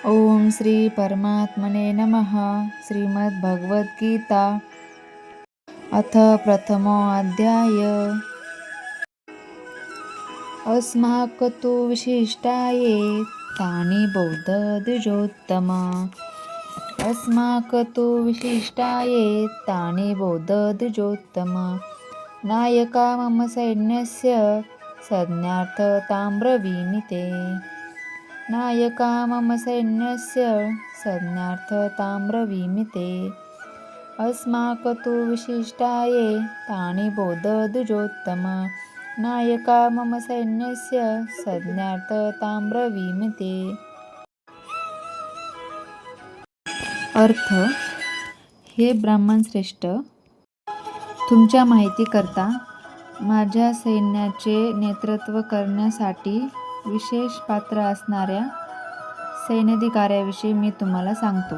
ओम श्री परमात्मने नमः. श्रीमद्भगवद्गीता अथ प्रथमोऽध्याय. अस्माकं विशिष्टाये तानि बौद्ध द्विजोत्तम. अस्माकं विशिष्टाये तानि बौद्ध द्विजोत्तम. नायका मम सैन्यस्य संज्ञार्थतां ब्रवीमि ते. नायका मम सैन्यस्य संज्ञार्थतां ब्रवीमि ते. अस्माकं विशिष्टाये तानि बौद्ध द्विजोत्तम. नायका मम सैन्यस्य संज्ञार्थतां ब्रवीमि ते. अर्थ: हे ब्राह्मण श्रेष्ठ, तुमच्या माहितीकरता माझ्या सैन्याचे नेतृत्व करण्यासाठी विशेष पात्र असणाऱ्या सैन्याधिकाऱ्याविषयी मी तुम्हाला सांगतो.